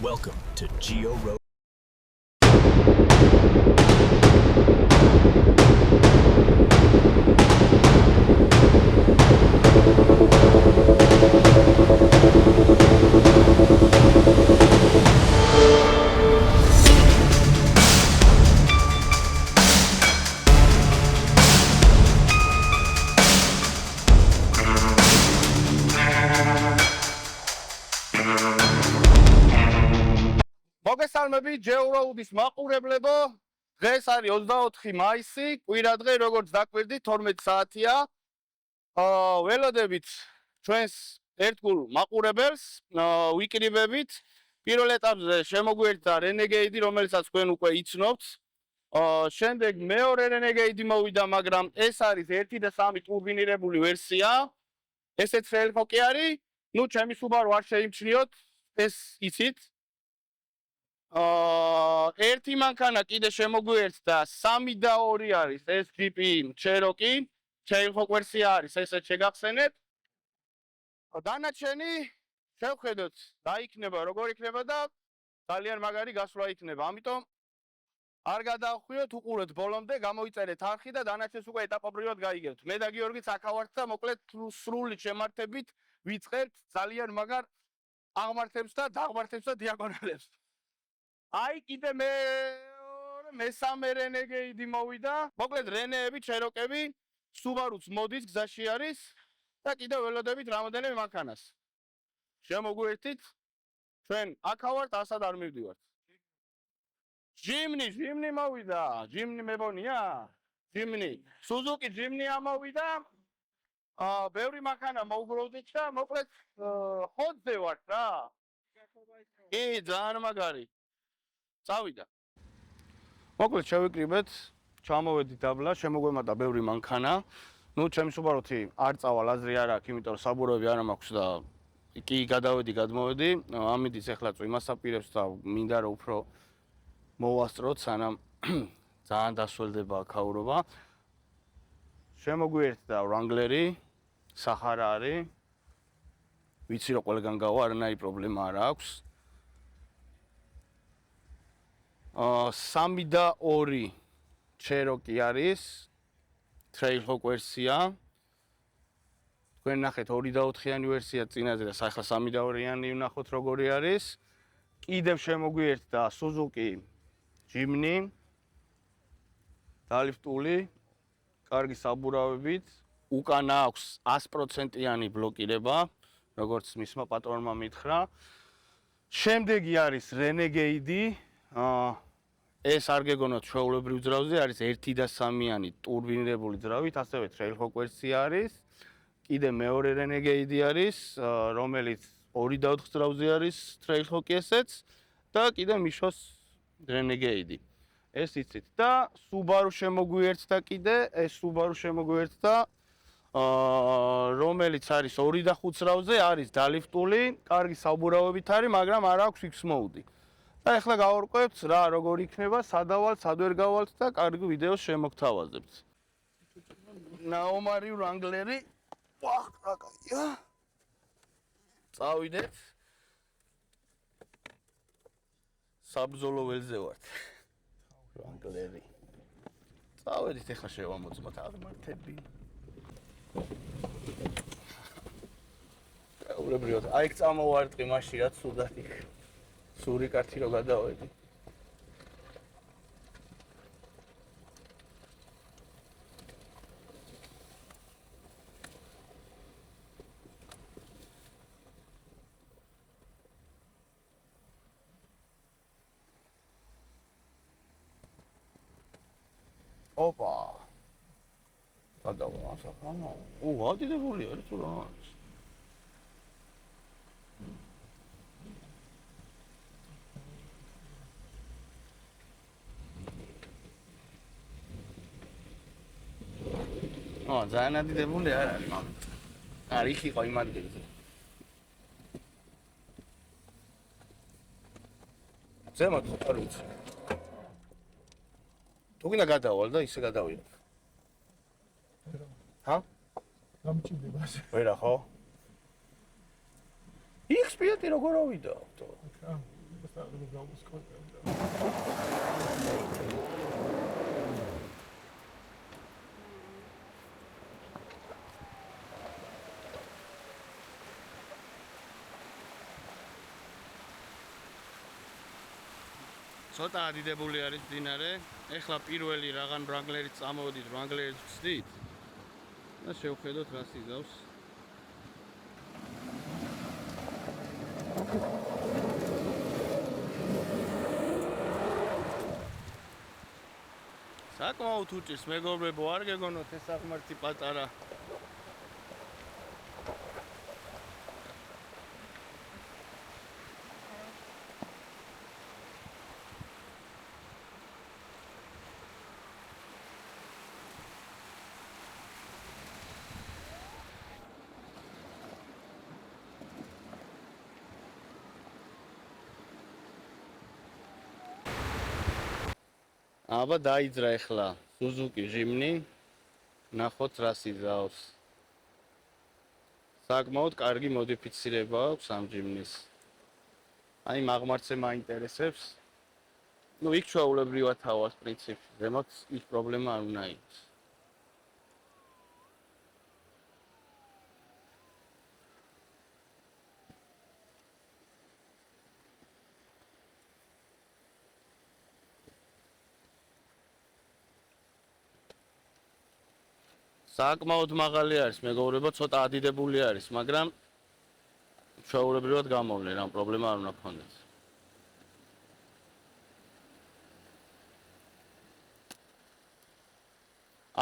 Welcome to Geo Road. მოგესალმები ჯეუროუდის მაყურებლებო, დღეს არის 24 მაისი, კვირა დღე, როგორც დაკვირდით 12 საათია. ველოდებით ჩვენს ერთგულ მაყურებელს, ვიკრიბებით. პირველ ეტაპზე შემოგვიერთდა რენეგეიდი, რომელსაც თქვენ უკვე იცნობთ. შემდეგ მეორე რენეგეიდი მოვიდა, მაგრამ ეს არის 1 და 3 ტურბინირებული ვერსია. ესეც ხელფოკი არის. ნუ ჩემი Subaru არ შეიმჩნიოთ, ეს იცით. ერთი მანქანა კიდე შემოგვიერთდა 3 და 2 არის ეს GP Cherokee, Cherokee ვერსია არის, ესეც შეგახსენეთ. დანარჩენი შევხედოთ, დაიქნება როგორ იქნება და ძალიან მაგარი გასვლა იქნება. ამიტომ არ გადაახვიოთ, უყურეთ ბოლომდე, გამოიწერეთ არხი და დანარჩენს უკვე ეტაპობრივად გაიგებთ. მე და გიორგიც აქავართ და მოკლედ სრული შემართებით ვიწყებთ ძალიან მაგარ აღმართებს და დაღმართებს და დიაგონალებს. აი კიდე მესამე რენეგეიდი მოვიდა. მოკლედ რენეები, ჩეროკები, Subaru-ც მოდის გზაში არის და კიდე ველოდებით რამოდენიმე მანქანას. შემოგვიერთით. ჩვენ აქავართ, ასად არ მივდივართ. Jimny მოვიდა. Jimny მებონია? Jimny. Suzuki Jimny ამოვიდა. ბევრი მანქანა მოვგროვდით და მოკლედ ხოთზე ვართ რა. კი, ძალიან მაგარი. წავიდა. მოკლედ შევიკრიბეთ, ჩამოვედით დაბლა, შემოგვემატა ბევრი მანქანა. ნუ ჩემი Subaru-თი არ წავალ, აზრი არ აქვს, იმიტომ რომ საბურავები არ მაქვს და კი გადავედი, გადმოვედი. ამიტომ ეხლა იმას აპირებს და მინდა რომ უფრო მოვასწროთ, სანამ ძალიან დასველდება აქაურობა. შემოგვიერთდა Wrangler-ი, Sahara-ი. ვიცი რომ ყველგან გავა, არანაირი პრობლემა არ აქვს. 3 და 2 Cherokee არის, Trailhawk ვერსია. თქვენ ნახეთ 2 და 4-იანი ვერსია წინაზე და ახლა 3 და 2-იანი ვნახოთ როგორი არის. კიდევ შემოგვიერთდა Suzuki Jimny. დალიფტული, კარგი საბურავებით, უკან აქვს 100%-იანი ბლოკირება, როგორც მისმა პატრონმა მითხრა. შემდეგი არის Renegade. ეს არ გეგონოთ ჩვეულებრივ ძრავზე, არის 1 და 3-იანი ტურბინირებული ძრავით, ასევე Trailhawk ვერსია არის. კიდე მეორე Renegade არის, რომელიც 2 და 4 ძრავზე არის, Trailhawk ესეც და კიდე მიშოს Renegade. ეს იცით და Subaru შემოგვიერთდა კიდე, ეს Subaru შემოგვიერთდა, რომელიც არის 2 და 5 ძრავზე, არის დალიფტული, კარგი საბურავებით არის, მაგრამ არ აქვს X mode. და ეხლა გავარკვევთ რა როგორ იქნება, სადავალთ, სად ვერ გავალთ და კარგი ვიდეოს შემოგთავაზებთ. Naomari Wrangler-ი. ვახ, რა კაია. წავიდეთ. საბრძოლო ველზე ვართ. Wrangler-ი. წავედით ეხლა შევამოწმოთ აღმართები. უბრალოდ აი წამოვარტყი მაშინ რაც სუდად იქ. სური კარტი რო გადავედი. ოპა. გადავა საფანა. ადიდებული არის თუ რა. ძალიან ადიდებული არ არის, მაგრამ არ იქიყო იმ ადგილზე. ზემოთ არ ვიცი. თუ გინდა გადავალ და ისე გადავიდე. ჰა? გამჭირდება ასე. ვერა ხო? X5 როგორ ავიდა? აღარ გავუსკონტა. ცოტა ადიდებული არის მდინარე. ეხლა პირველი რაღაც ვრანგლერით წამოვედით, ვრანგლერით ვცდით და შევხედოთ რა სიზავს. საკმაოდ უჭირს მეგობრებო, არ გეგონოთ ეს აღმართი პატარა. აბა დაიძრა ეხლა Suzuki Jimny. ნახოთ რა სიზავს. საკმაოდ კარგი მოდიფიცირება აქვს ამ Jimny-ს. აი მაგმართზე მაინტერესებს. ნუ იქ ჩვეულებრივად თავას პრინციპი. ზემოთ ის პრობლემა არ უნდა იყოს. საკმაოდ მაღალი არის, მეგობრებო, ცოტა ადიდებული არის, მაგრამ ჩვეულებრივად გამოვლენ, ამ პრობლემა არ უნდა გქონდეს.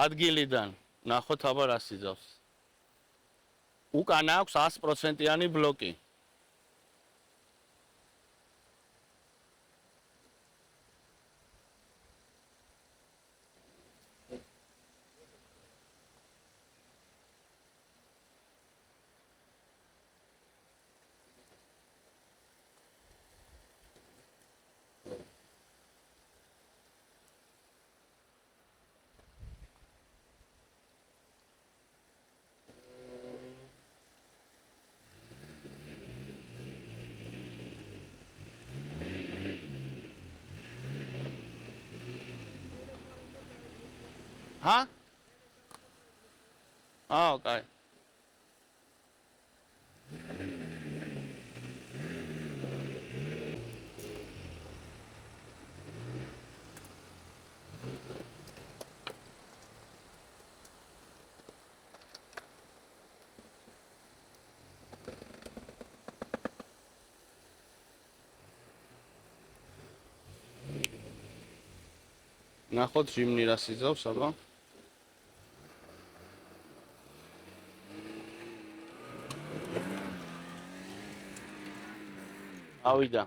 ადგილიდან ნახოთ აბა რა სიზავს. უკან აქვს 100%-იანი ბლოკი. ჰა? კაი. ნახოთ Jimny რა სიზავს, აბა. ავიდა.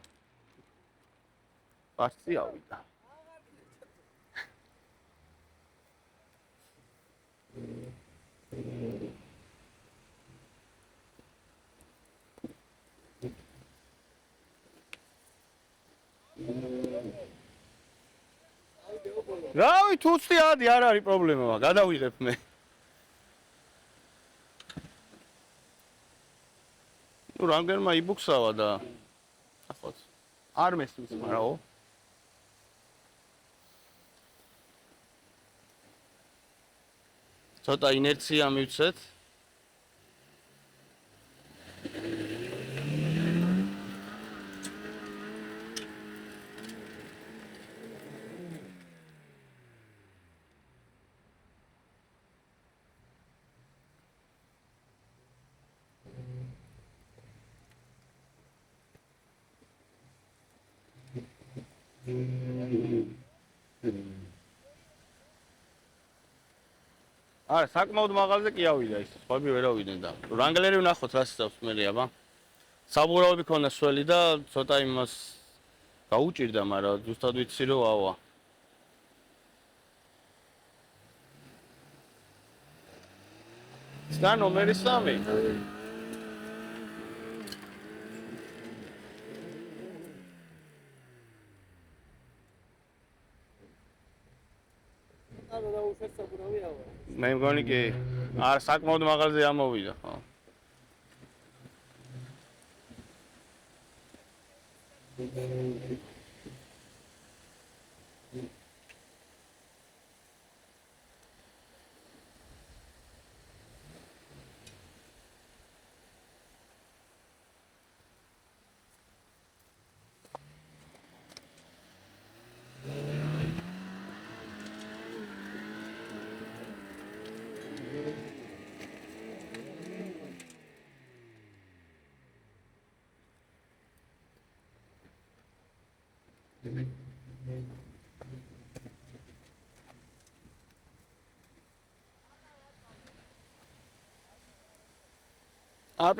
პარცი ავიდა. რავი, თუ ვწდი ადი, არ არის პრობლემა, გადავიღებ მე. ნუ რამდენმა იბუქსავა და ახოთ. არ მესმის, მაგრამ ცოტა ინერცია მივცეთ. არა, საკმაოდ მაღალზე კი ავიდა ის, სხვები ვერ ავიდნენ და ვრანგლერი ვნახოთ რა სიტავს მე აბა. საბურავები ქონდა სველი და ცოტა იმას გაუჭირდა, მაგრამ ზუსტად ვიცი რომ ავა. სკან ნომერი 3. მე მგონი კი არ საკმაოდ მაღალზე ამოვიდა, ხო?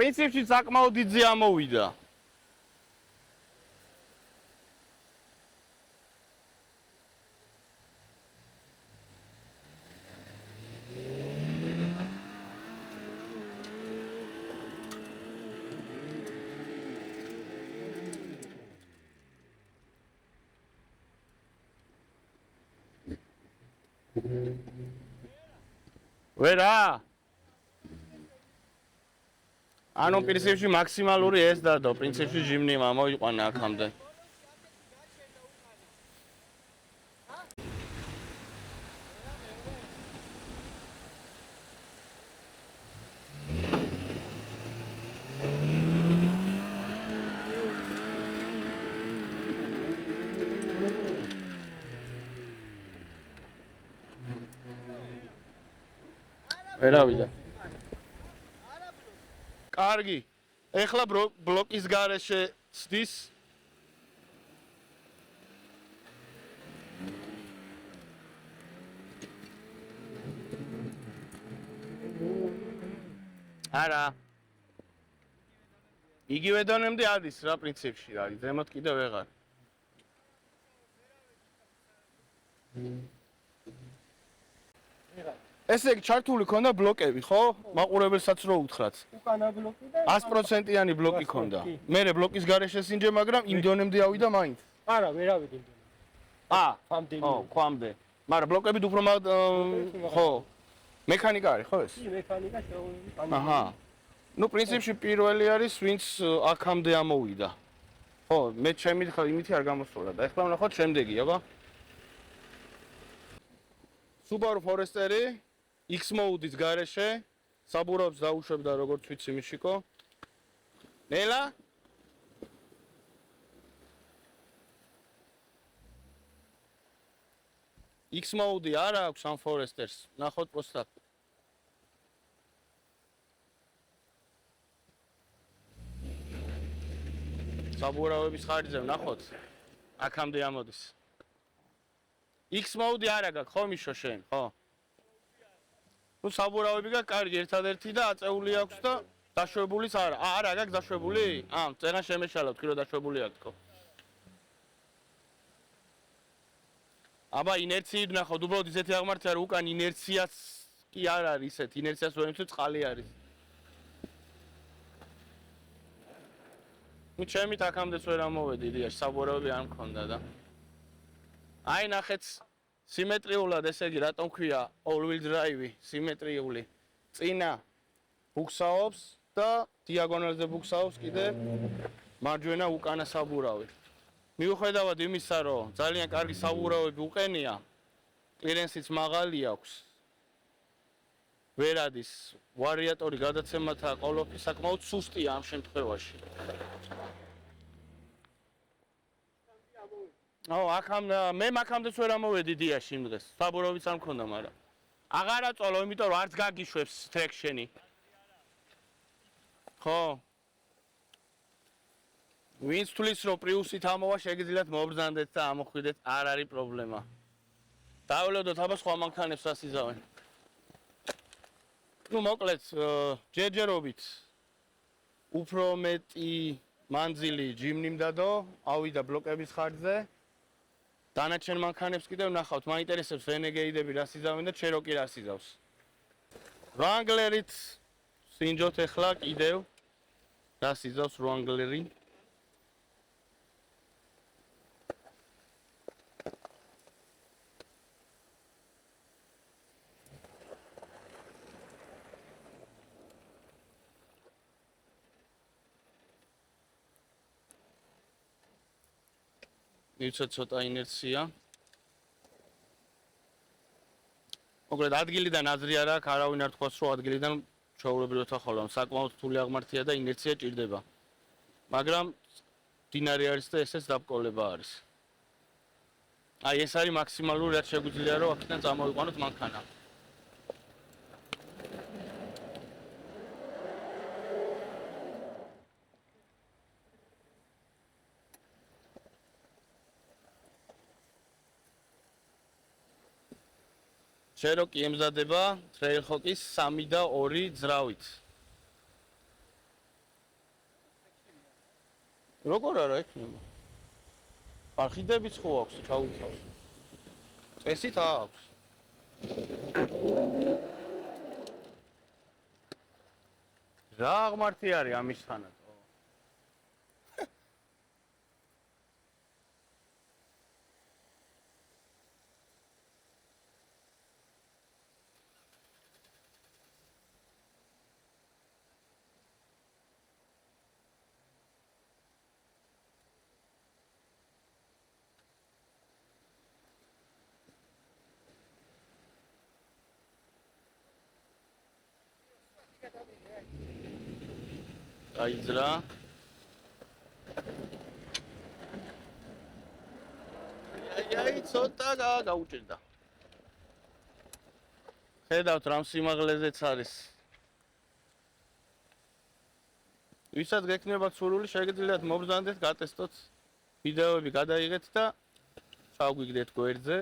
პრინციპში საკმაოდ დიდზე ამოვიდა. ვერა? ანუ პრინციპში მაქსიმალური ეს დადო, პრინციპში ჟიმნი მოიყვანა აქამდე. ვერავიდა. კარგი. ეხლა ბლოკის გარეშე ცდის. არა. იგივე დონემდე არის რა პრინციპში არის, ზემოთ კიდევ ვეღარ. ესე იგი ჩართული ქონდა ბლოკები, ხო? მაყურებელსაც რო უთხრათ. უკანა ბლოკი და 100%-იანი ბლოკი ქონდა. მერე ბლოკის გარეშე სინჯე, მაგრამ იმ დონემდე ავიდა მაინც. არა, ვერ ავედი. ამდენი. ხო, ქვამდე. მაგრამ ბლოკებით უფრო ხო. მექანიკა არის, ხო ეს? კი, მექანიკა შეუძლია. აჰა. ნუ პრინციპში პირველი არის, ვინც აქამდე ამოვიდა. ხო, მე ჩემი იმითი არ გამოსულა და ეხლა ვნახოთ შემდეგი, აბა. Subaru Forester X Mode-ის გარეშე საბურავს დაუშვებდა როგორც ვიცი მიშიკო. ნელა? X Mode-ი არა აქვს ამ Forester-ს. ნახოთ პოსტად. საბურავების ხარჯზე ნახოთ. აქამდე ამოდის. X Mode-ი არა გაქვს, ხო მიშო შენ, ხო? ნუ საბურავები გაქვს კარგი ერთადერთი და აწეული აქვს და დაშვებულიც არა. არა გაქვს დაშვებული? წერან შემეშალა თქვი რომ დაშვებული აქვს თქო. აბა ინერციით ნახოთ, უბრალოდ ისეთი აღმართია რომ უკან ინერციაც კი არ არის ისეთ, ინერციას ვერ ემცვით, წყალი არის. ნუ ჩემით აქამდეც ვერ ამოვედი იდეაში, საბურავები არ მქონდა და აი ნახეთ სიმეტრიულად, ესე იგი, რატომ ქვია all-wheel drive, სიმეტრიული. წინა ბუქსაობს და დიაგონალზე ბუქსაობს კიდე მარჯვენა უკანა საბურავი. მიუხედავად იმისა, რომ ძალიან კარგი საბურავები უყენია, კლირენსიც მაღალი აქვს. ვერ ადის ვარიატორი გადაცემათა ყოლოფი საკმაოდ სუსტია ამ შემთხვევაში. მე აქამდეც ვერ ამოვედი დიაში იმ დღეს. საბურავიც არ მქონდა, მაგრამ აღარ აწოლო, იმიტომ რომ არც გაგიშვებს ტრექშენი. ხო. ვინც თulis რომ პრიუსით ამოვა, შეგიძლიათ მობრძანდეთ და ამოხვიდეთ, არ არის პრობლემა. დაველოდოთ აბა სხვა მანქანებს რას იზავენ. ნუ მოკლედ, ჯერჯერობით უფრო მეტი მანძილი ჯიმნიმ დადო, ავიდა ბლოკების ხარჯზე. დანარჩენ მანქანებს კიდევ ნახავთ, მაინტერესებს რენეგეიდები რას იზავენ და ჩეროკი რას იზავს. Wrangler-ით სინჯოთ ახლა კიდევ რას იზავს Wrangler-ი. მივცეთ ცოტა ინერცია. მოკლედ ადგილიდან აზრი არ აქვს, არავინ არ თქვას, რომ ადგილიდან ჩვეულებრივად ახლა საკმაოდ რთული აღმართია და ინერცია ჭირდება. მაგრამ დინარი არის და ესეც დაბკოლება არის. აი ეს არის მაქსიმალური რაც შეგვიძლია რომ აქედან წამოვიყვანოთ მანქანა. შეროკი ემზადება ტრეილჰოკის 3 და 2 ძრავით. როგორ არა ექნება? არხიდებიც ხო აქვს ჩაუთავ. წესით აქვს. რა აღმართი არის ამის ხანად? აიძრა. აი ცოტა გაუჭირდა. ხედავთ რამ სიმაღლეზეც არის. ვისაც გექნებათ სურვილი, შეგიძლიათ მობრძანდეთ, გატესტოთ ვიდეოები გადაიღეთ და ჩავგვიგდეთ გვერდზე.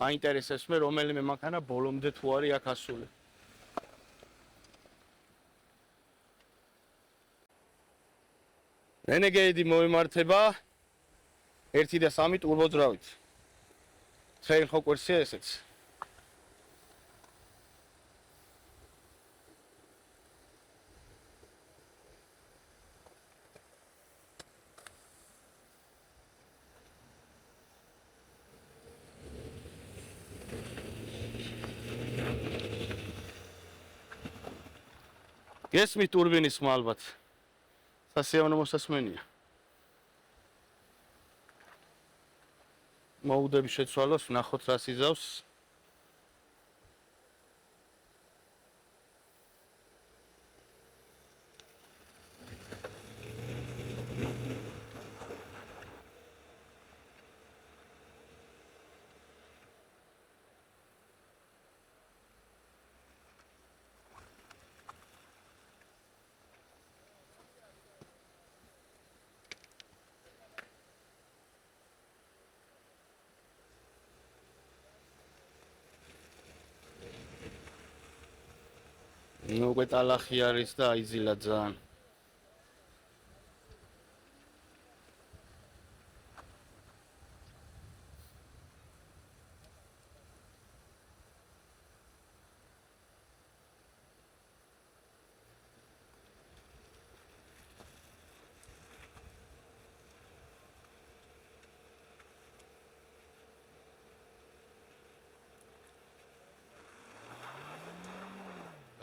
აინტერესებს მე რომელიმე მანქანა ბოლომდე თუ არის აქ ასული. Renegade მოემართება 1 და 3 ტურბოძრავით. Trailhawk ვერსია ესეც. გესმით ტურბინის ხმა ალბათ. სასიამოვნო მოსასმენია. მოუდები შეცვალოს, ვნახოთ რას იზავს. ნუ უკვე ტალახი არის და აიძილა ძალიან.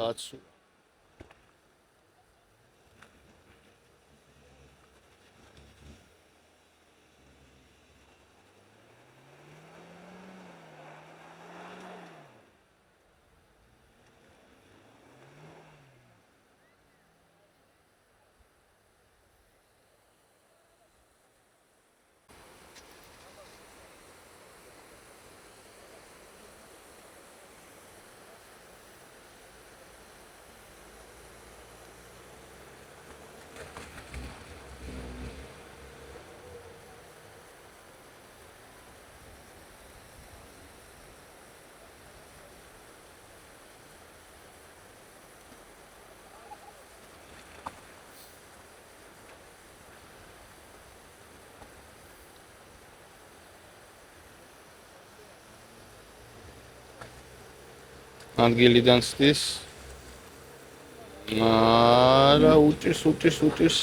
Dazu. ადგილიდან ცდის. არა, უჭირს.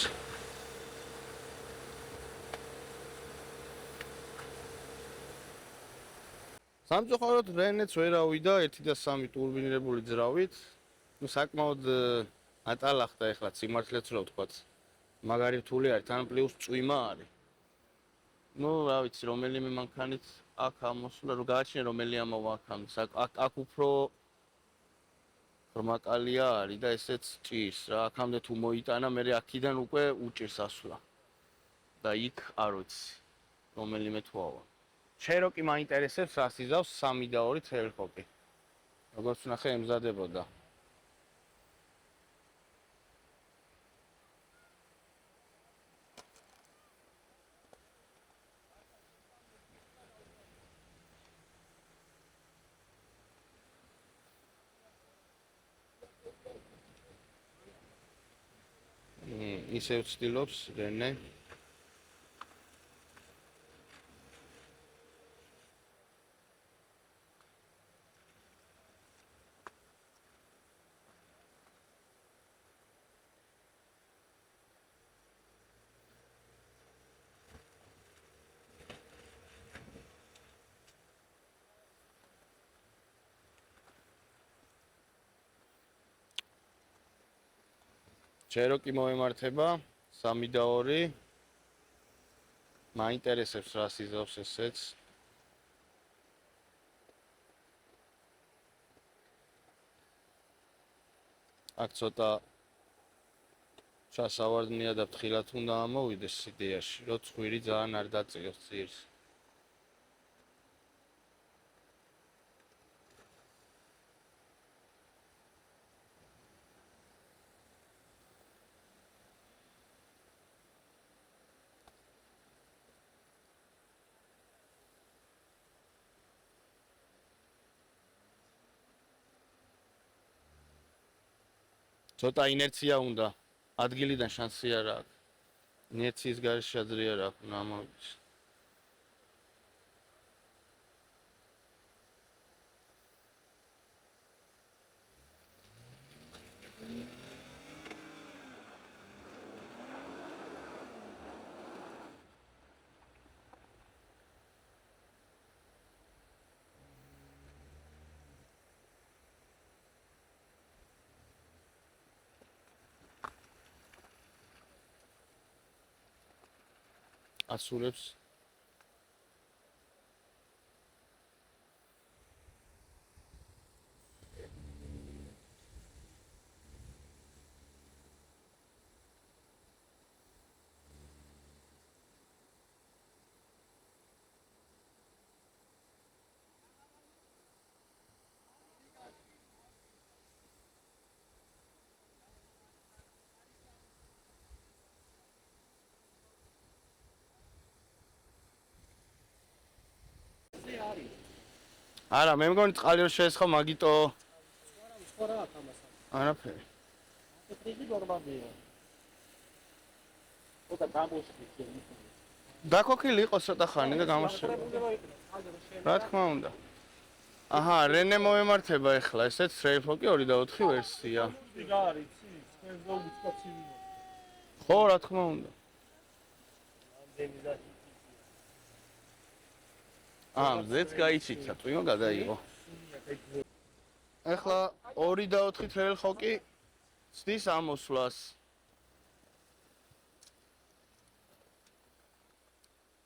სამწუხაროდ რენეც ვერ ავიდა 1 და 3 ტურბინირებული ძრავით. ნუ საკმაოდ ატალახდა ეხლა სიმართლეც რო ვთქვათ. მაგარი რთული არის, თან პლუს წვიმა არის. ნუ რა ვიცი, რომელიმე მანქანით აქ ამოსულა, რომ გააჩინე რომელი ამოვა აქამდე. აქ უფრო რმაკალია არის და ესეც ჭირს რა. აქამდე თუ მოიტანა, მე აქიდან უკვე უჭირს ასვლა. და იქ არ ვიცი, რომელიმე თუ ავა. ჩეროკი მაინტერესებს, რას იზავს 3 და 2 ტრეილჰოკი. როგორც ნახე, ემზადებოდა. ისევ ცდილობს რენე. ჩეროკი მოემართება 3 და 2. მაინტერესებს რას იზავს ესეც. აქ ცოტა ჩასავარდნია და ფრთხილად უნდა ამოვიდეს იდეაში, რომ ცხვირი ძალიან არ დაწიოს ძირს. ცოტა ინერცია უნდა. ადგილიდან შანსი არ აქვს. ინერციის გარეშე აზრი არ აქვს, ამოვიდეს. ასურებს არა, მე მგონი წყალი რომ შეესხა მაგიტო. სხვა რა აქვს ამასთან? არაფერი. ეს ნორმალია. ოდა გამოშლი. დაკოქილი იყო ცოტა ხანი და გამოშლება. რა თქმა უნდა. აჰა, რენე მოემართება ეხლა, ესეც ტრეილჰოკი 2 და 4 ვერსია. რა არის, ის ზოგი სპეციალური. ხო, რა თქმა უნდა. მზეც გაიჩიცა, ტვინო გადაიღო. ეხლა 2 და 4 ტრეილჰოკი ცდის ამოსვლას.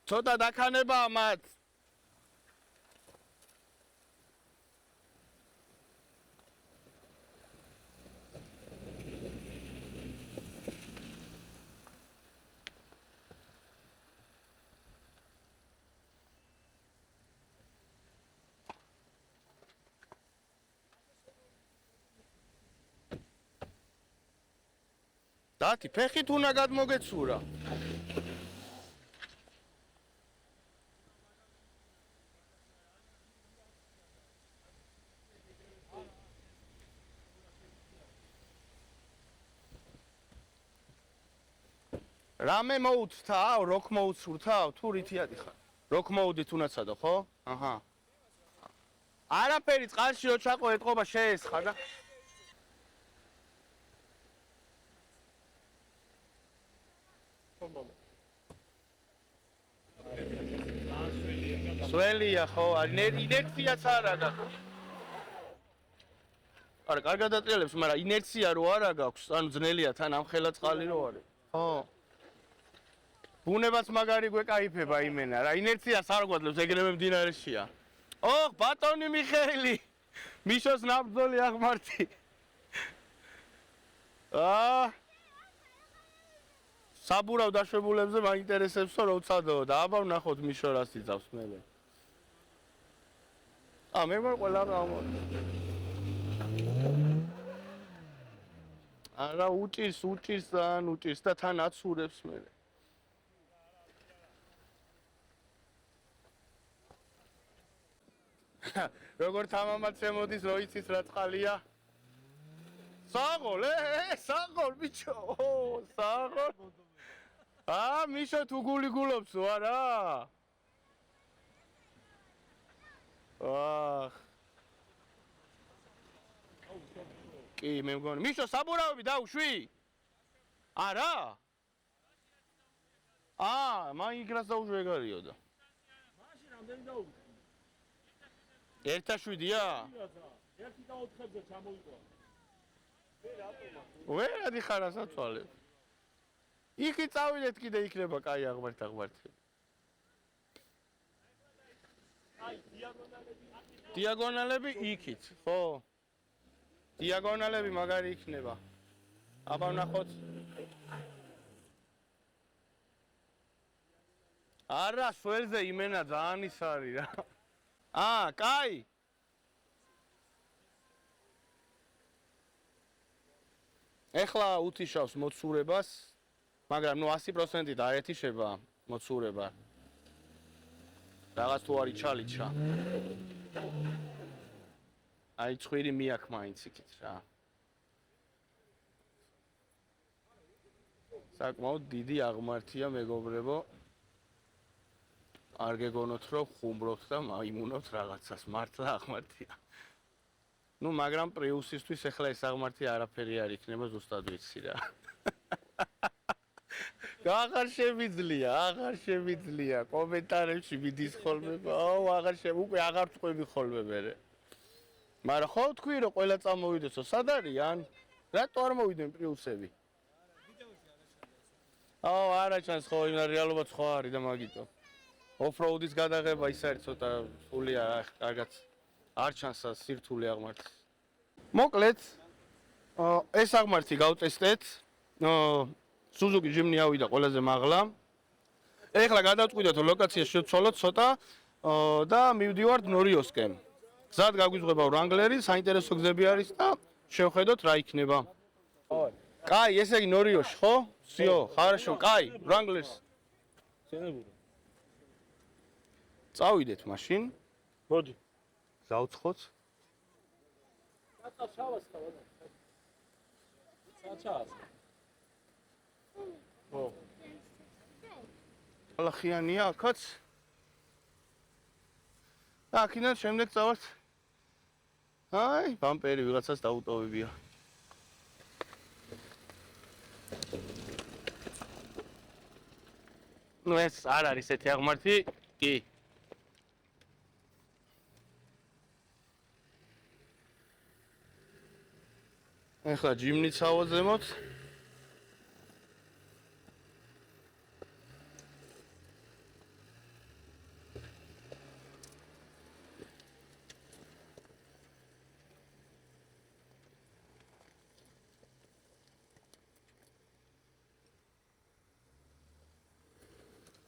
ცოტა დაქანება მათ. დათი, ფეხით უნდა გადმოგეცურა. რამე მოუცთავ, როკ მოუცურთავ, თუ რითიადი ხარ? როკ მოუდით უნდა ცადო, ხო? აჰა. არაფერი წყალში რო ჩაყო ეთყობა შეესხა და სველია ხო, ინერციაც არ აქვს. არა, კარგად ატრიალებს, მაგრამ ინერცია რო არა გაქვს, ანუ ძნელია თან ამხელა წყალი რო არის. ხო. ბუნებაც მაგარი გვეკაიფება იმენა რა ინერციას არ გვაძლევს ეგრევე მდინარეშია ოხ ბატონი მიხეილი მიშოს ნაბრძოლი აღმართი საბურავ დაშვებულებზე მაინტერესებსო რა უცადოო და აბა ვნახოთ მიშო რას იცავს მერე მე მარ ყველა გამო არა უჭირს ან უჭირს და თან აცურებს მერე როგორ თამამად შემოდის რო იცის რა წყალია საღოლ საღოლ ბიჭო საღოლ მიშო თუ გულობსო არა კი მე მგონი მიშო საბურავები დაუშვი არა მან იგრას დაუშვი ეგარიო და მაშინ რამდენი დაუშვი 1.7-ია? 1.4-ზე ჩამოიყვა. ვერადი ხარ ასაცვალებ. იქი წავიდეთ კიდე იქნება კაი აღმართი. აი დიაგონალები იქით, ხო? დიაგონალები მაგარი იქნება. აბა ვნახოთ. არა, სველზე იმენა ძალიან ის არის რა. კაი. ეხლა უთიშავს მოცურებას, მაგრამ ნუ 100% არ ეთიშება მოცურება. რაღაც თუ არის ჩალიჩა. აი წვირი მიაქვს მაინც იქით რა. საკმაოდ დიდი აღმართია მეგობრებო. არ გეგონოთ რომ ხუმრობთ და მაიმუნოთ რაღაცას, მართლა აღმართია. ნუ მაგრამ პრიუსისთვის ახლა ეს აღმართი არაფერი არ იქნება, ზუსტად ვიცი რა. აღარ შემიძლია, კომენტარებში მიდის ხოლმე, უკვე აღარ წყვები ხოლმე მერე. მაგრამ ხო თქვი რომ ყველა წამოვიდესო, სად არიან? რატო არ მოვიდნენ პრიუსები? არა ჩანს ხო, რეალობაც ხო არის და მაგიტო. ოფროუდის გადაღება ის არის ცოტა სულია კარგად არ ჩანს სირთულე აღმართი. მოკლედ ეს აღმართი გავტესტეთ. Suzuki Jimny ავიდა ყველაზე მაღლა. ეხლა გადავწყვიტეთ ლოკაცია შევცვალოთ ცოტა და მივდივართ ნორიოსკენ. გზად გაგვიძღვება Wrangler-ი, საინტერესო გზები არის და შევხედოთ რა იქნება. კაი, ესე იგი ნორიოში, ხო? Всё, хорошо, კაი, Wrangler-ს. წავიდეთ მაშინ. მოდი. გავცხოთ. კაცა შავას თავად. საჩას. ალახიანია აქაც. და აქედან შემდეგ წავართ. აი, ბამპერი ვიღაცას დაუტოვებია. ნუ ეს არ არის ესეთი აღმართი. კი. ეხლა ჯიმნიც ავაძემოთ.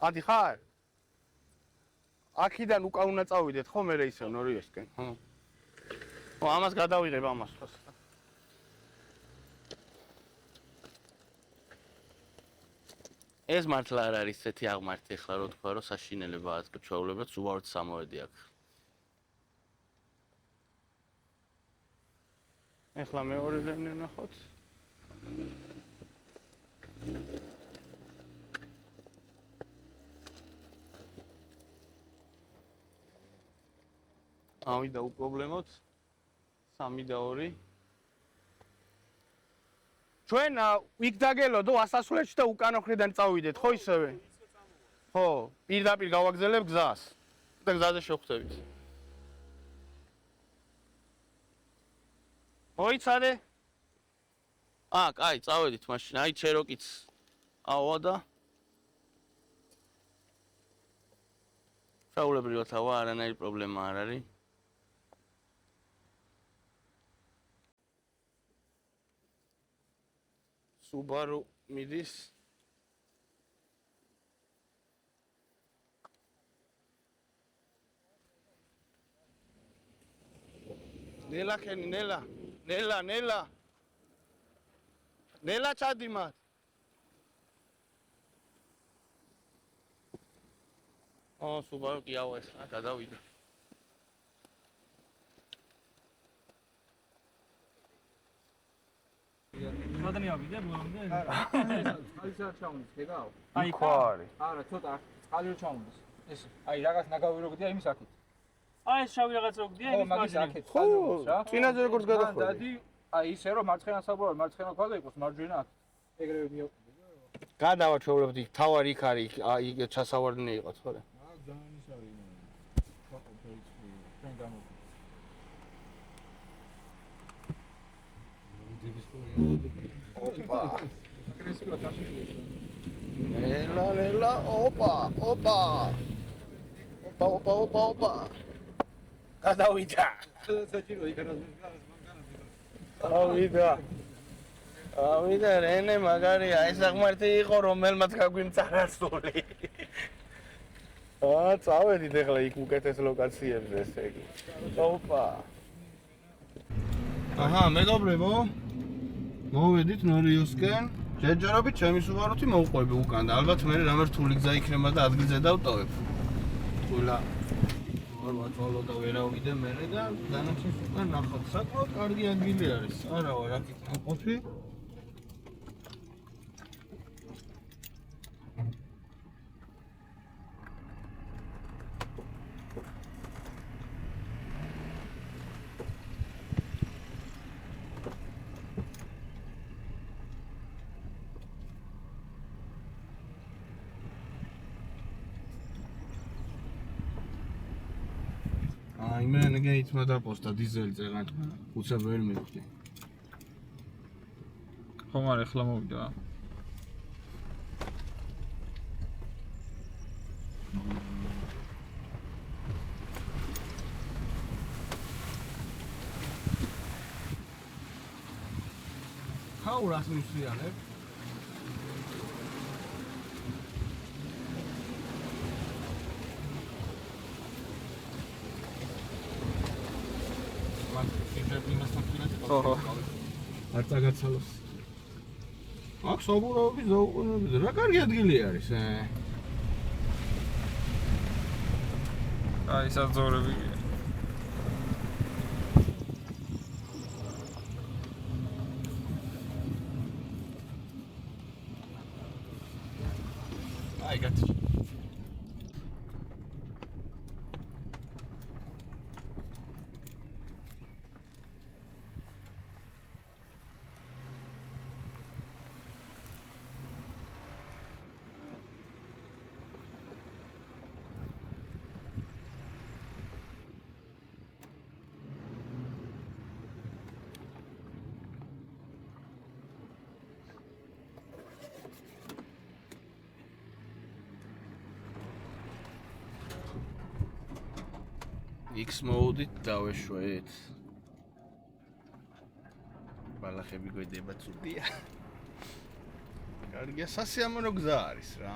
ადი ხარ? აქედან უკან უნდა წავიდეთ ხო მე ისევ ნორიოსკენ, ხო? ამას გადავიღებ ამას ხო? ეს მართლა არ არის ესეთი აღმართი ახლა რო თქვა რომ საშინელება აქვს ჩვეულებრივ უვართ სამოვედი აქ. ეხლა მეორე ლინია ნახოთ. ავიდა უპრობლემოთ 3 და 2 ჩვენ იქ დაგელოდო ასასვლელში და უკან ოხრიდან წავიდეთ ხო ისევე? ხო, პირდაპირ გავაგზელებ გზას და გზაზე შევხვდებით. მოიცადე? კაი, წავედით მაშინ. აი ჩეროკიც. და ჩაულებრივად ავა, არანაირი პრობლემა არ არის. Subaru მიდის. ნელა ხენი, ნელა. ნელა ჩადი მათ. Subaru კი ავა ეს, გადავიდა. მოდანი ავიდე ბოლომდე? წყალიც არ ჩამოდის, ეგაო. აი ხო არის. არა, ცოტა წყალი არ ჩამოდის. ეს აი რაღაც ნაგავი როგდია იმის აქეთ. აი ეს შავი რაღაც როგდია ხო, იმის მაგის მაგის აქეთ ხო, წყალი მოდის რა. წინაზე როგორც გადახვედი. დადი, აი ისე რომ მარცხენა საბურავი, მარცხენა ქვაზე იყოს, მარჯვენა აქ. ეგრევე მიოყვება. გადავა ჩვეულებრივ იქ თავარი იქ არის, აი ჩასავარდნე იყო თორე. ძალიან ის არის. ხო, ჩვენ გამო. ოპა. ნელა, ოპა. გადავიდა. საჭირო იქნას. ავიდა რენე მაგარია, ეს აღმართი იყო რომელმაც გაგვიმწარა სული. წავედით ახლა იქ უკეთეს ლოკაციებზე ესე იგი. ოპა. აჰა, მეგობრებო. მოვედით ნორიოსკენ. ჯერჯერობით ჩემი სუბარუთი მოვყვები უკან და ალბათ მე რამე რთული გზა იქნება და ადგილზე დავტოვებ. თულა ვარვაწვალო და ვერავიდე მე და დანარჩენს უკან ნახოთ. საკმაოდ კარგი ადგილი არის. არა ვარ აქეთ მოყოფი. მე ნეგეითმა დაპოსტა დიზელი წეგან უცებ ვერ მივხვდი. ხო, მაგრამ ახლა მოვიდა. ხაურას მისვიანებ. ხო. არ წაგაცალოს. აქ საბურავი ზაუყურები, რა კარგი ადგილი არის, აი საძოვრები. აი გათი. X mode-ით დავეშვეთ. ბალახები გვედება ცუდია. კარგია, სასიამოვნო გზა არის რა.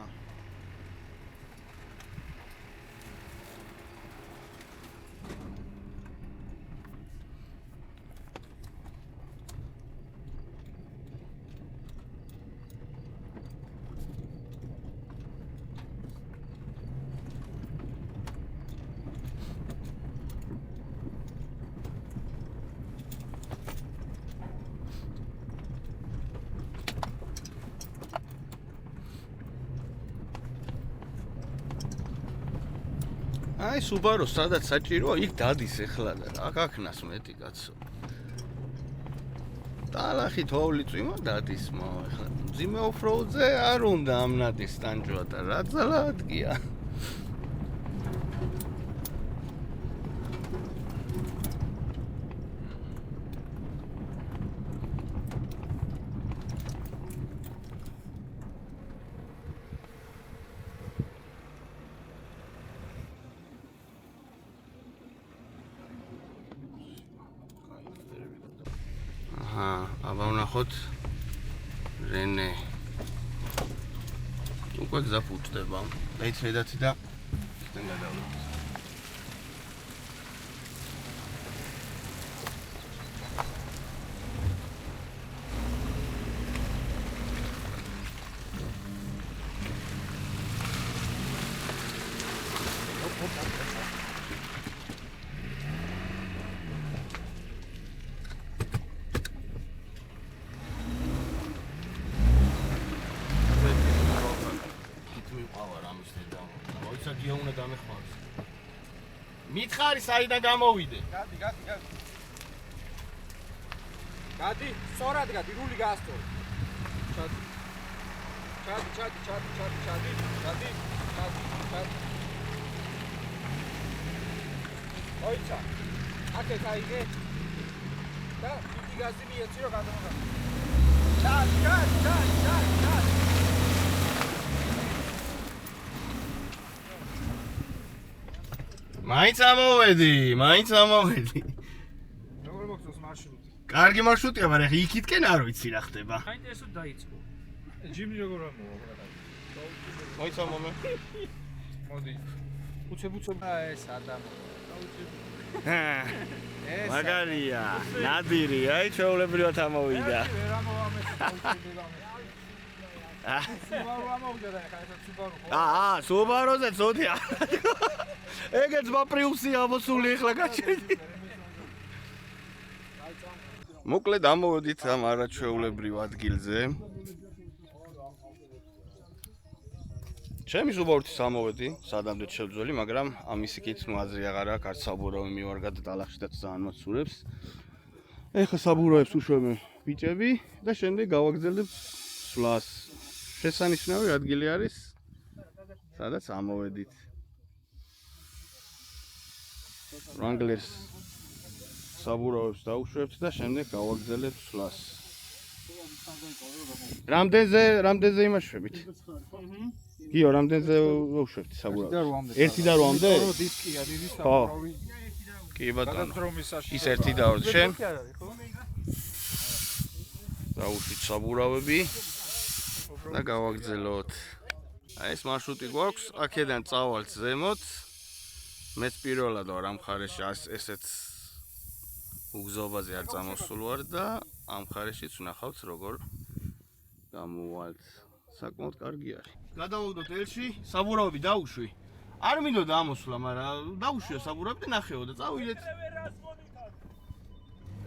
აი Subaru სადაც საჭიროა, იქ დადის ეხლა და რა გაქნას მეტი კაცო. დალახი თოვლი წვიმა დადის მო ეხლა. მძიმე ოფროუდზე არ უნდა ამ ნადის სტანჯვა და რა ძალა ადგია. ნახოთ რენე უკვე გზა ფუჭდება ეცედათი და ხტენ გადავლობთ მითხარი საიდან გამოვიდე? გადი. გადი, სწორად გადი, რული გაასწორი. ჩადი. ოიცა. აკე გაიგე. და დიდი გაზი მიეცი რომ გადამოგა. ჩადი. მაინც ამოვედი. როგორ მოგწონს მარშრუტი? კარგი მარშრუტია, მაგრამ ეხა იქითკენ არ ვიცი რა ხდება. საინტერესო დაიწყო. ჯიმი როგორ ამოვა, ბრატა? მაინც ამოვე. მოდი. უცებ. ეს ადამი. მაგარია, ნადირი, აი ჩვეულებრივად ამოვიდა. ვერ ამოვამეს უცებ. სუბარო ამოვიდა და ეხა ეს სუბარო. სუბაროზე ცოტია. ეგეც მაპრიუსი ამოსული ახლა გაჩერდი. მოკლედ ამოვედით ამ არაჩვეულებრივ ადგილზე. ჩემი სუბაროთი ამოვედი, სადამდე შევძველი, მაგრამ ამის იქით აზრი აღარ აქვს, არც საბურავი მივარგად ტალახშიდაც ძალიან მოსურებს. ეხლა საბურავებს უშვებენ ბიჭები და შემდეგ გავაგრძელებ სვლას. შესანიშნავი ადგილი არის, სადაც ამოვედით. რანგლერს საბურავებს დავუშვებთ და შემდეგ გავაგრძელებ სვლას. რამდენზე იმაშვებით? გიო, რამდენზე ვუშვებთ საბურავებს? 1 და 8-მდე? დისკია, დიდი საბურავი. კი ბატონო. გადადრომისაში. ის 1 და 2 შენ. დავუშვით საბურავები და გავაგრძელოთ. აი ეს მარშრუტი გვაქვს, აქედან წავალთ ზემოთ. მეც პირველად ვარ ამ მხარეში ესეც უგზობაზე არ წამოსულ ვარ და ამ მხარეშიც ვნახავთ როგორ გამოვალთ. საკმაოდ კარგი არის. გადავაგდოთ ელში, საბურავები დაუშვი. არ მინდოდა ამოსვლა, მაგრამ დაუშვია საბურავები და ნახეო და წავიდეთ.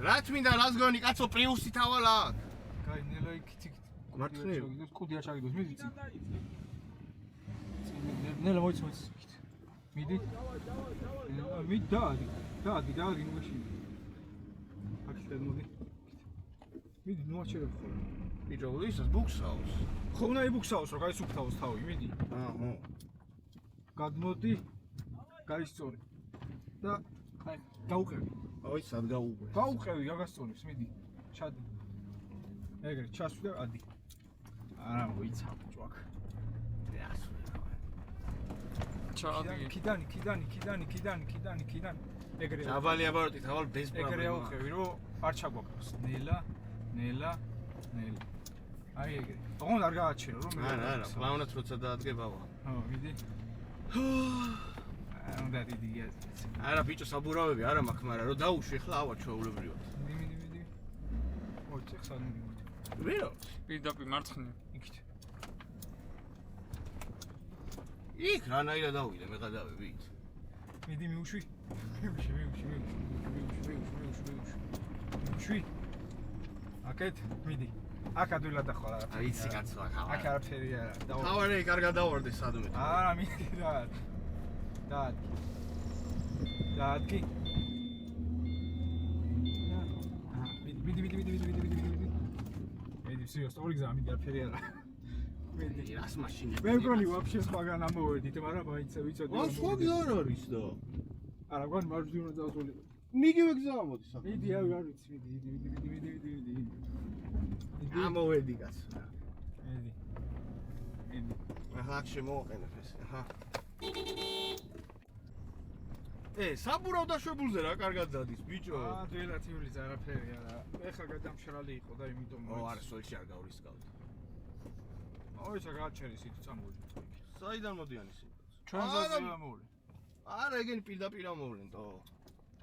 რა თმინდა რას გონი კაცო პრიუსი თავალა? კაი, ნელა იქით. მართლია? კუდია ჩაგიდოს, მიდი. ნელა მოიცმოც. მიდი. მიდი დააგი მაშინ. აქეთ მოდი. მიდი ნუაჩერებ ხოლმე. ბიჭო, ისას ბუქსაოს. ხო უნდა იბუქსაოს, რომ გაისუფთავოს თავი, მიდი. აჰა. გადმოდი. გაისწორი. და აი, გაუყევი. აი, სად გაუყვე? გაუყევი, გაგასწორებს, მიდი. ჩადი. ეგრე, ჩასვი და ადი. არა, მოიცავ ჭვაკ. ჩადი. კიდანი. ეგრე. დაბალი აბაროტი, თავალ без ეგრე პრობლემა. აუყევი, რომ არ ჩაგვაქვს. ნელა. აი ეგრე. ოღონდ არ გააჩერო, რომ მე. არა, პლავნად როცა დაადგებავა. ხო, მიდი. უნდა დიდი გიაზრდეთ. არა, ბიჭო, საბურავები არა მაქვს, მაგრამ რომ დაუშვი ხლა ავა ჩვეულებრივად. მიდი. მოიწე ხსალ მიდი. ვერო? პირდაპირ მარცხნივ. იქით. იქ რანაირად დავიდე, მე გადავებით. მიდი მიუშვი. მიუშვი. აკეთ, მიდი. აქ ადვილა დახვალა. აი, იცი კაცო, აქ არაფერი არა. თავარი კარგად დავარდე სადმე. არა, მიდი დაადგი. მიდი. მიდი, სიოს, ორი გზა, მიდი, არაფერი არა. მიდი. რას მაშინები? მე მგონი ვაფშე სხვაგან ამოვედით, მაგრამ მაინც ვიცოდი. სხვა გზა არ არის და. არა, გონი მარჯვნივ უნდა დავსველი. მიგივე გზა მოდი საკ. მიდი, არ ვიცი, მიდი. ამოვედი კაცო. მიდი. ახლა აქ შემოვაყენებ ეს, აჰა. საბურავ დაშვებულზე რა კარგად დადის ბიჭო. რელატიული ზარაფერი არა. ეხლა გადამშრალი იყო და იმიტომ არა, სოლში არ გავრისკავთ. ოიცა გაჩერის იქ წამოვიდი. საიდან მოდიან ისინი? ჩვენზე ზემოვლი. არა, ეგენი პირდაპირ ამოვლენ თო.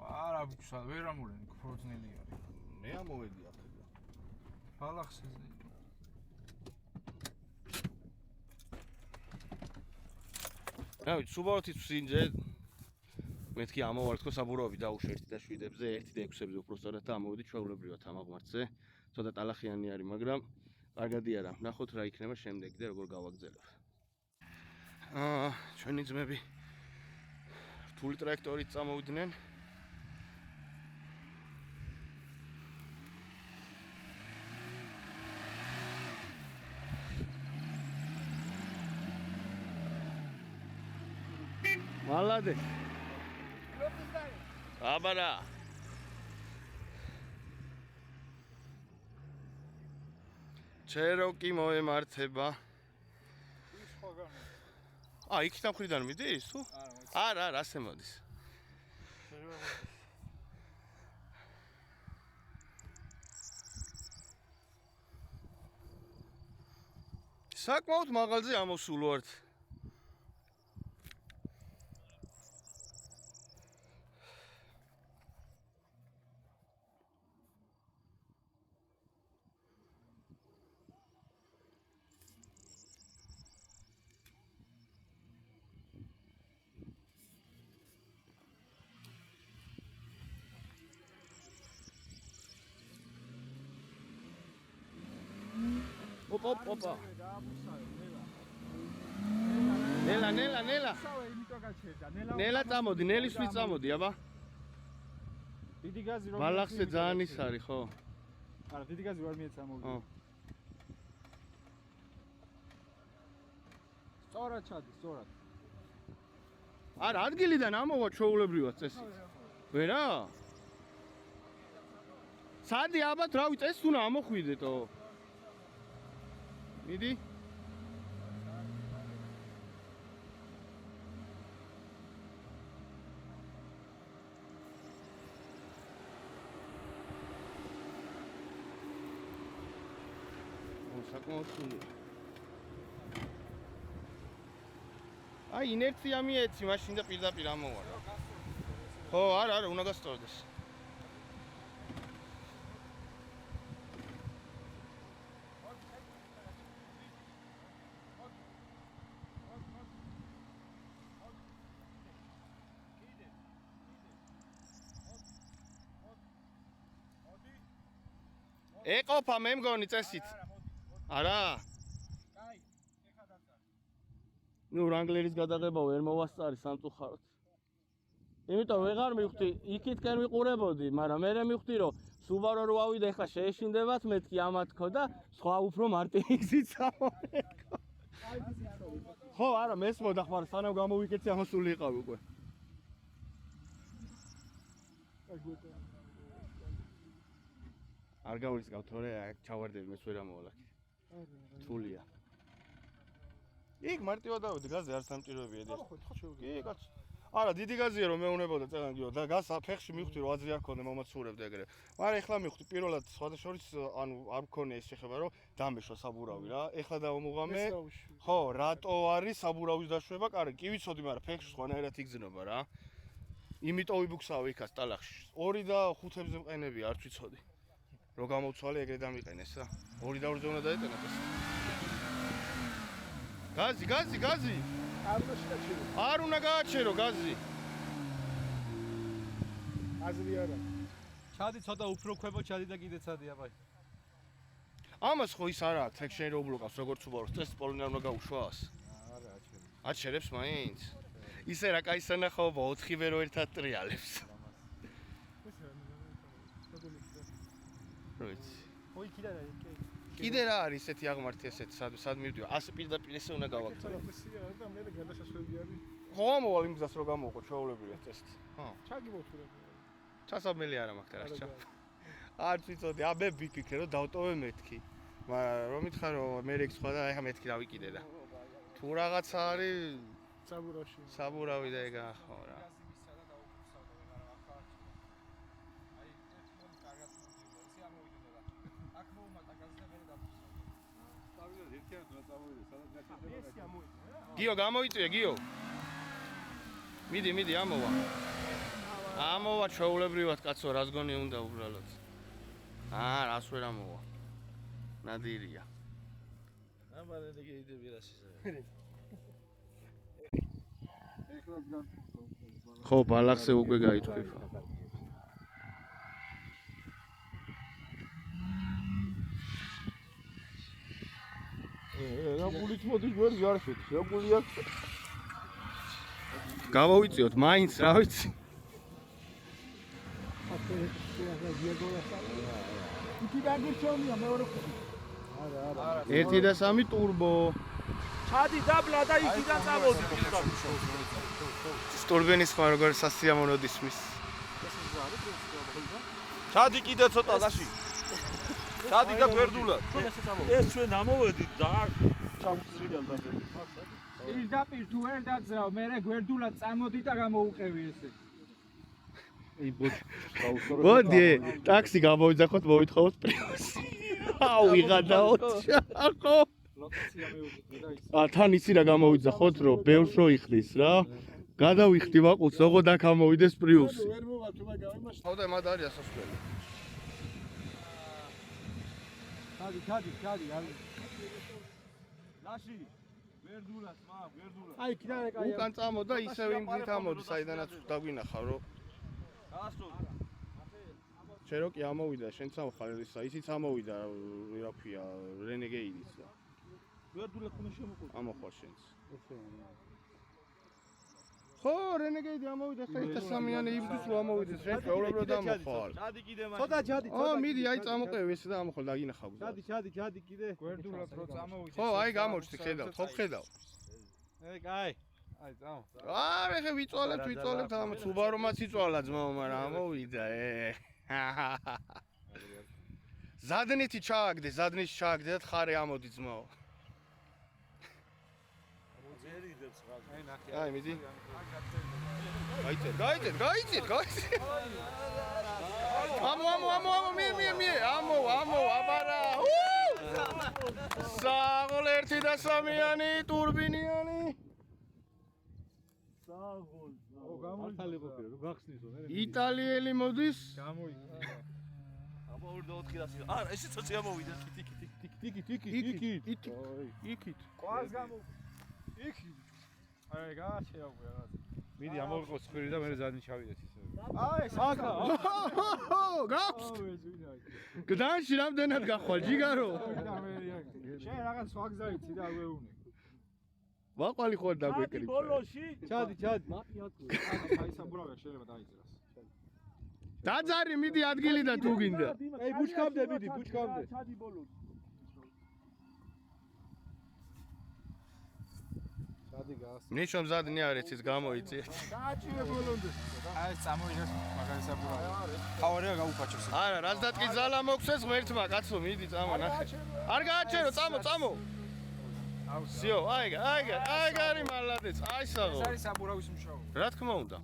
არა, ბიჭო, ვერ ამოვლენ, ქორწნილი არის. მე ამოვედი ახლა. ბალახსეზე. რა ვიცი, სუბალთის სინჯე მეთქი ამოვარ თქო საბურავი დაუშვი 1 და 7-ებზე, 1 და 6-ებზე უბრალოდ და ამოვედი ჩვეულებრივად ამაღმართზე. ცოტა ტალახიანი არის, მაგრამ კარგადი არა. ნახოთ რა იქნება შემდეგ და როგორ გავაგზავნებ. ჩვენი ძმები რთული ტრაექტორით წამოვიდნენ. Молодец. აბარა. ჩეროკი მოემართება. იქით მხრიდან მიდის თუ? არა, ასე მოდის. საკმაოდ მაღალზე ამოსულ ვართ. ოპა. ნელა. ნელა წამოდი, ნელისთვის წამოდი, აბა. დიდი გაზი რომ ბალახზე ძალიან ის არის, ხო? არა, დიდი გაზი ვერ მიეცამოვიდა. სწორად ჩადი, სწორად. არა, ადგილიდან ამოვა ჩვეულებრივად წესი. ვერა? სადი აბათ რავი წესს უნდა ამოხვიდეთო. მიდი. საკმაოდ სულია. ინერცია მიეცი, მაშინ და პირდაპირ ამოვა რა. ხო, არა, უნდა გასწორდეს. ეყოფა მე მგონი წესით. არა? კაი, ეხა დაწარ. ნუ რანგლერის გადაღება ვერ მოვასწარი სამწუხაროდ. იმიტომ ვეღარ მივხვდი, იქითკენ ვიყურებოდი, მაგრამ მე მივხვდი რომ Subaru რო ავიდა ეხლა შეეშინდებათ მეთქი ამათქო და სხვა უფრო მარტინგზით წამოვეკო. ხო, არა, მესმოდა ხმარ, სანამ გამოვიკეცი ამასული იყავ უკვე. არ გავრისკავ თორე ჩავარდები მე ვერ ამოვალაკი. რთულია. იქ მარტივად დავედი, გაზი არ სამჭიროებია ეს. კი, კაც. არა, დიდი გაზია რომ მეუნებოდა წელანგიო და გას ფეხში მივხვდი რომ აზრი არ ქონდა მომაცურებდა ეგრე. მაგრამ ეხლა მივხვდი პირველად სხვადასხვის ანუ არ მქონია ეს შეხება რომ დამეშვა საბურავი რა. ეხლა დავამოღამე. ხო, რატო არის საბურავის დაშვება? კარგი, კი ვიცოდი, მაგრამ ფეხში სხვანაირად იგზნობა რა. იმიტომ ვიბუქსავ იქაც ტალახში. 2 და 5-ებზე მყენები არ ვიცოდი. რო გამოვცვალე ეგრე დამიყენეს რა. 2 და 2-ზე უნდა დაეტანათ ეს. გაზი. არ უნდა გააჩერო გაზი. აზრი არა. ჩადი ცოტა უფრო ქვებო ჩადი და კიდე წადი აბა. ამას ხო ის არა აქვს, ეგ შენ რო უბლოკავს როგორც Subaru-ს, წეს პოლონია უნდა გაუშვას. არა, აჩერებს. აჩერებს მაინც. ისე რა კაი სანახაობა 4 ვერო ერთად ტრიალებს. როიცი. ой, კიდე რა იქ. კიდე რა არის ესეთი აღმართი ესეთი სად მივდივარ? ასე პირდაპირ ესე უნდა გავაკეთო. და მე გადაშასვლები არის. ხო ამოვალ იმ გზას რო გამოვყო ჩვეულებრივად წესით. ხო. ჩაგიმოვთურე. ჩასაბმელი არა მაქვს რა ჩა. არ ვიცოდი, აბე ბიკიქე რომ დავტოვე მეთქი. მაგრამ რომ მითხარ რომ მე რეგ სხვა და ახლა მეთქი რა ვიკიდე და. თუ რაღაცა არის საბურავში. საბურავი და ეგა ხო რა. გიო გამოიწვია გიო მიდი ამოვა ამოვა ჩაულებრივად კაცო რას გონი უნდა უბრალოდ რას ვერ ამოვა ნადირია ხო ბალახზე უკვე გაიწვია რა გულით მოდის ვერ ზარშეთ რა გული აქვს გავავიწიოთ მაინც რა ვიცი ერთი და სამი ტურბო ჩადი დაბლა და იქიდან წამოდი ტურბინის ხმა როგორ სასიამოვნოდ ისმის ჩადი კიდე ცოტა ლაში ჩადი და გვერდულად ეს ჩვენ ამოვედით და ჩამწრიდან და პირდაპირ თუ ვერ დაძრავ მე გვერდულად წამოდი და გამოუყევი ესე მოდი ტაქსი გამოვიძახოთ მოვითხოვოთ პრიუსი აუ ვიღადაოთ ხო ლოკაცია მეუღლე და ის თან იცი რა გამოვიძახოთ რომ ბევრს რო იხდის რა გადავიხდი ვაყუც ოღონდ აქ ამოვიდეს პრიუსი ვერ მოვაჩვე მაგრამ იმაში ხოდა მათ არის ასასვლელი ჩადი ლაში გვერდულად გვერდულად აი კიდე კაი უკან წამოდა ისევ იმ გზით ამოდი საიდანაც დაგვინახავ რომ შენ რო კი ამოვიდა შენც ამხარ ისა ისიც ამოვიდა რაფია რენეგეიდიც და გვერდულად უნდა შემოყო ამოხარ შენც ხო რენეგეიდი ამოვიდა ხა ეს სამიანი იბდის რომ ამოვიდეს შენ ჩვეულებრივად ამოხარ ჩადი კიდე მაგ ცოტა ჩადი მიდი აი წამოყევი ესე და ამოხარ დაგინახავ ჩადი კიდე გვერდულად რო წამოვიდე ხო აი გამოჩდი ხედავ აი წამო ხე ვიწვალებთ ამ სუბარომაც იწვალა ძმაო მაგრამ ამოვიდა ზადნითი ჩააგდე და ხარე ამოდი ძმაო აი მიდი გაიწერ ამო მი ამო აბარა საღოლ ერთი და სამიანი ტურბინიანი იტალიელი მოდის აბა 24 არა ესე ცოტა ამოვიდა იქით ყვას გამო იქით აი გააჩეავ რაღაც მიდი ამოვიყოს ხვირი და მე ზადნი ჩავიდეთ ისე აი საკა გაფს გდანში რამდენად გახვალ ჯიგარო შენ რაღაც სხვა გზა იცი და აგვეუნე ვაყვალი ხوار დაგვეკრიფა ბოლოში ჩადი საისაბურავია შეიძლება დაიწერას დაძარი მიდი ადგილიდან თუ გინდა აი ბუჩქამდე მიდი ბუჩქამდე ჩადი ბოლოში ჩადი გას ნიშნავს ზადნი არის ის გამოიწიეთ დააჭირე ბოლომდე აი წამოიღეს მაგარისაბურავია ხავარია გაუფაჩოს არა რაც დატკი ზალა მოხსეს ღმერთმა კაცო მიდი წამო ნახე არ გააჩერო წამო სიო აი გარი მალადეც აი საღო ეს არის საბურავის მშოვი რა თქმა უნდა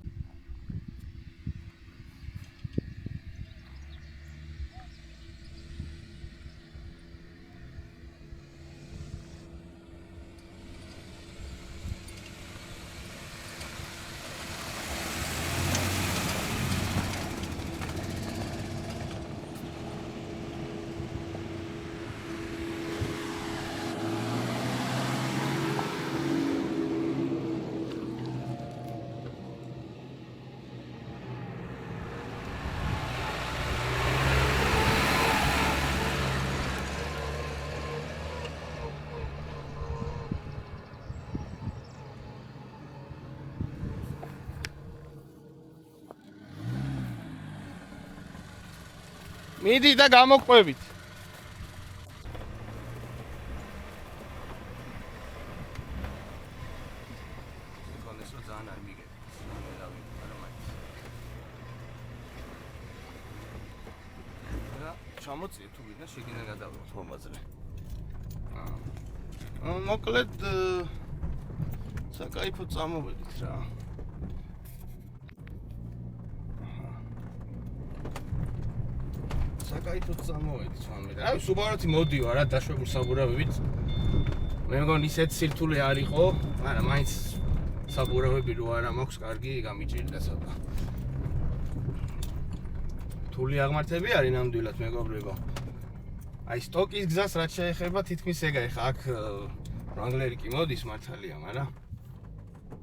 მიდი და გამოყვებით კონდეს რომ ძალიან არ მიგები რა ჩამოწიე თუ გინდა შეგინდა გადავიღოთ მომაძრე მოკლედ საკაიფო წამოვედით რა საკაიფო წამოვედით ვამე. აი სუბარათი მოდივა რა დაშვებულ საბურავებით. მე მგონი ისეთ სირთულე არ იყო, მაგრამ მაინც საბურავები რო არა მაქვს, კარგი გამიჭირდა ცოტა. რთული აღმართები არის ნამდვილად მეგობრებო. აი სტოკის გზას რაც შეეხება თითქმის ეგა ეხა აქ ვრანგლერი კი მოდის მართალია, მაგრამ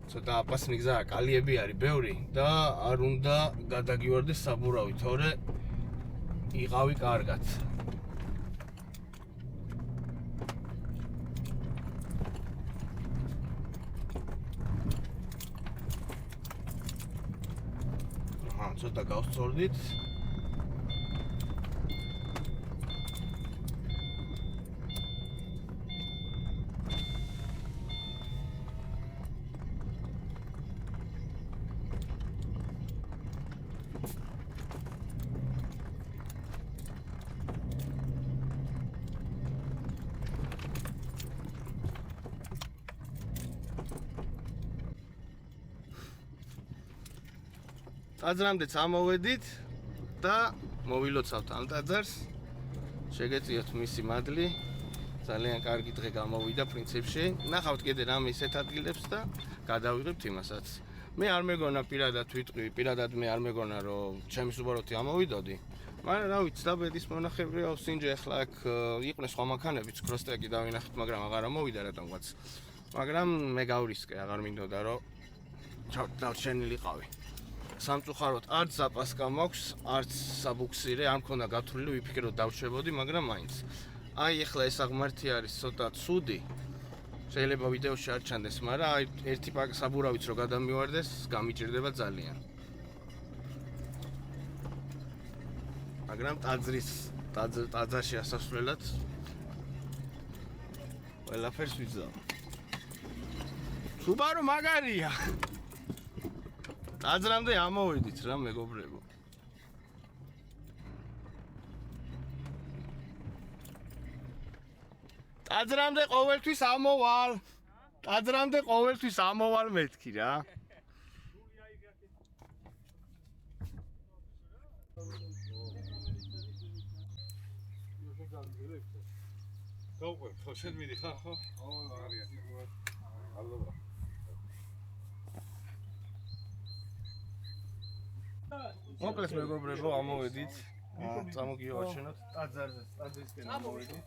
ცოტა აპასნი გზაა, კალიები არის ბევრი და არ უნდა გადაგივარდეს საბურავი, თორე იყავი კარგად. ცოტა გავსწორდით. ტაძრამდეც ამოვედით და მოვილოცავთ ამ ტაძარს. შეგეწიოთ მისი მადლი. ძალიან კარგი დღე გამოვიდა პრინციპში. ნახავთ კიდე რამე ისეთ ადგილებს და გადავიღებთ იმასაც. მე არ მეგონა პირადად ვიტყვი, პირადად მე არ მეგონა რომ ჩემი სუბაროთი ამოვიდოდი. მაგრამ რა ვიცი, დაბედის მონახევრია სინჯი ახლა აქ იყვნენ სხვა მანქანებიც, ქროსტეკი დავინახეთ, მაგრამ აღარ ამოვიდა რატომღაც. მაგრამ მე გავრისკე, აღარ მინდოდა რომ დავჩენილიყავი. სამწუხაროდ არც ზაპასკა მაქვს, არც საბუქსირე, არ მქონდა გათვლილი, ვიფიქრე რომ დავშვებოდი, მაგრამ მაინც. აი ახლა ეს აღმართი არის ცოტა ცუდი. შეიძლება ვიდეოში არ ჩანდეს, მაგრამ აი ერთი საბურავიც რო გადამივარდეს, გამიჭირდება ძალიან. მაგრამ ტაძარში ასასვლელად ყველაფერს ვიძავ. სუბარო მაგარია. ტაძრამდე ამოვედით რა მეგობრებო. ტაძრამდე ყოველთვის ამოვალ. ტაძრამდე ყოველთვის ამოვალ მეთქი რა. გავყვე, ხო შენ მიდიხარ ხო? ხო, მაგარია. ალობა. მოკლედ მეგობრებო, ამოვედით. წამოგიაჩენოთ ტაძრისკენ ამოვედით.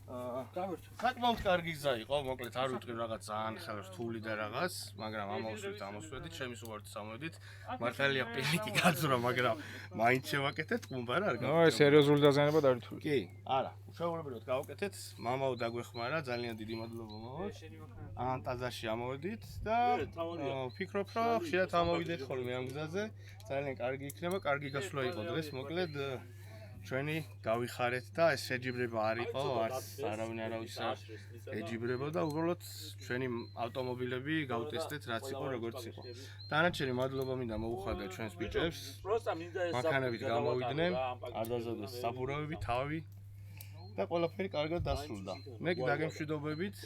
საკმაოდ კარგი გზა იყო, მოკლედ არ ვიტყვი რაღაც ძალიან რთული და რაღაც, მაგრამ ამოსვედით, ჩემი სუბაროთი ამოვედით. მართალია პილიკი გაძვრა, მაგრამ მაინც შევაკეთეთ, ყუმბა რა არ გაქვს. ნუ სერიოზული დაზიანება და რთული. კი, არა, უშუალოდ გავაკეთეთ, მამაო დაგვეხმარა, ძალიან დიდი მადლობა მამაო. ან ტაძარში ამოვედით და ვფიქრობ, რომ ხშირად ამოვიდეთ ხოლმე ამ გზაზე. ძალიან კარგი იქნება, კარგი გასვლა იყო დღეს, მოკლედ ჩვენი გავიხარეთ და ეს შეჯიბრება არ იყო, არც არავინ არავის არ ეჯიბრებოდა, უბრალოდ ჩვენი ავტომობილები გავტესტეთ, რაც იყო, როგორც იყო. დანარჩენი მადლობა მინდა მოუხადე ჩვენს ბიჭებს. მანქანებით გამოვიდნენ, არ დაზარდეს საბურავები, თავი და ყველაფერი კარგად დასრულდა. მე კი დაგემშვიდობებით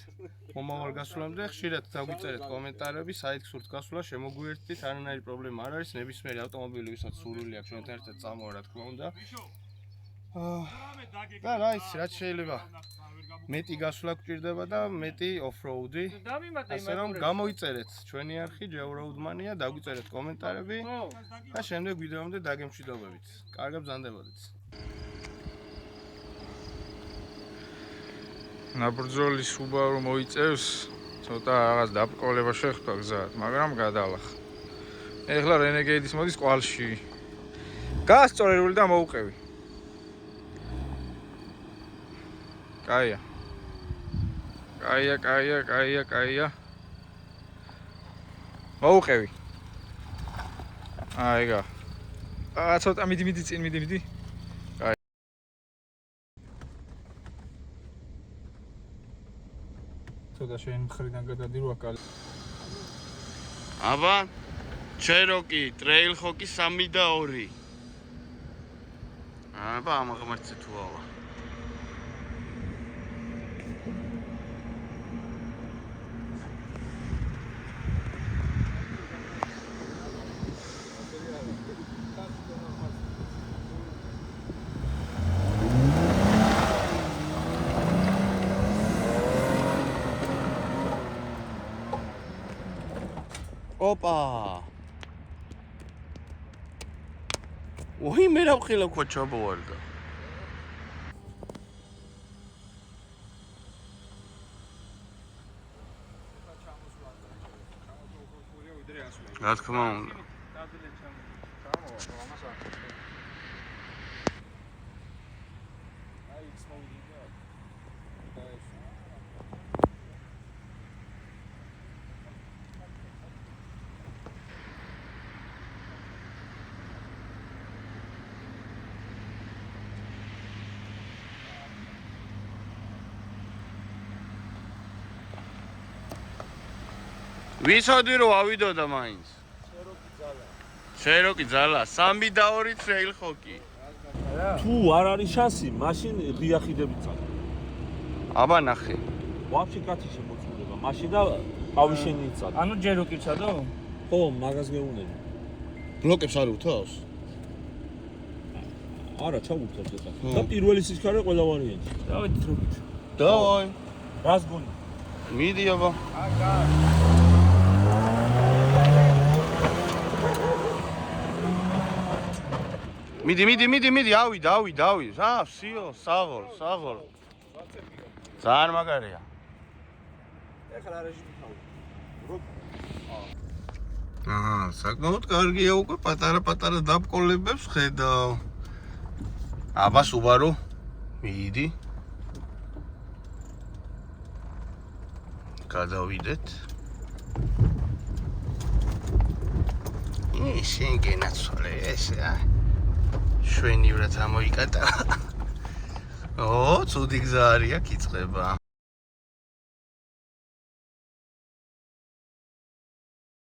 მომავალ გასვლამდე, ხშირად დაგვიწერეთ კომენტარები, საით გსურთ გასვლა, შემოგვიერთდით, არანაირი პრობლემა არ არის, ნებისმიერი ავტომობილი, ვისაც სურვილი აქვს ჩვენთან ერთად წამოვა, რა თქმა უნდა. და რაც შეიძლება მეტი გასვლა გვჭირდება და მეტი off-road-ი. ასე რომ გამოიწერეთ ჩვენი არხი Georoadmania, დაგვიწერეთ კომენტარები და შემდეგ ვიდეომდე დაგემშვიდობებით. კარგად ბრძანდებოდეთ. ნაბრძოლის Subaru მოიწევს, ცოტა რაღაც დაბრკოლება შეხვდა გზად, მაგრამ გადალახა. ეხლა Renegade-ის მოდის ყვალში. გასწორებული და მოუყევი. კაია. კაია. მოუყევი. აიგა. ცოტა მიდი წინ მიდი. კაი. ცოტა შენ მხრიდან გადადირო აკალი. აბა, Cherokee, Trailhawk 3 და 2. აბა, ამაღმართზე თუ ავა. ოპა. ოი მე რა ვხილავ ქოჩა ბოლდა. რა თქმა უნდა. ვისოდი რომ ავიდოდა მაინც. შეროკი ძალა. 3 და 2 ტრეილ ხოკი. თუ არ არის შანსი, მაშინ ღია ხიდები წავა. აბა ნახე. ვაფშე კაცი შემოწმდება. მაშინ და ყავიშენი წავა. ანუ ჯერ უკი ჩადო? ხო, მაგას გეუნები. ბლოკებს არ უთავს? არა, ჩავურთებ ზედა. და პირველი სიჩქარე ყველა ვარიანტი. დავით როკით. დავაი. რას გონი? მიდი აბა. მიდი, ავი. სიო, საღოლ. ძალიან მაგარია. ეხლა რეჟიმი თავი. საკმაოდ კარგია უკვე პატარა დაბკოლებებს ხედავ. აბა Subaru. მიდი. გადავიდეთ. შენ გენაცვალე ესე შვენივრად ამოიკატა. ცუდი გზა არია, კიწყება.